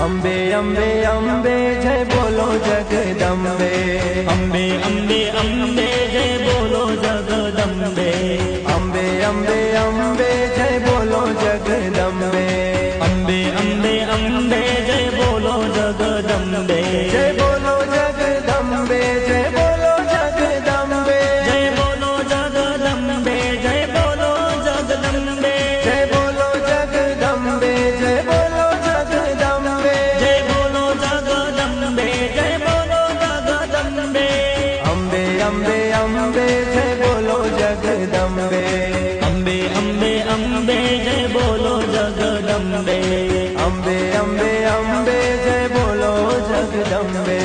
अम्बे अम्बे अम्बे जय बोलो जगदम्बे। अम्बे अम्बे अम्बे जय बोलो जगदम्बे। अम्बे अम्बे अम्बे जय बोलो जगदम्बे। अम्बे अम्बे अम्बे जय बोलो जगदम्बे। जय बोलो जगदम्बे जय बोलो जगदम्बे। जय बोलो जगदम्बे जय बोलो जगदम्बे। जय बोलो जगदम्बे जय बोलो जगदम्बे। जय बोलो जगदम्बे जय बोलो जगदम्बे। अम्बे अम्बे अम्बे जय बोलो जगदम्बे। अम्बे अम्बे अम्बे जय बोलो जगदम्बे। अम्बे अम्बे अम्बे जय बोलो जगदम्बे।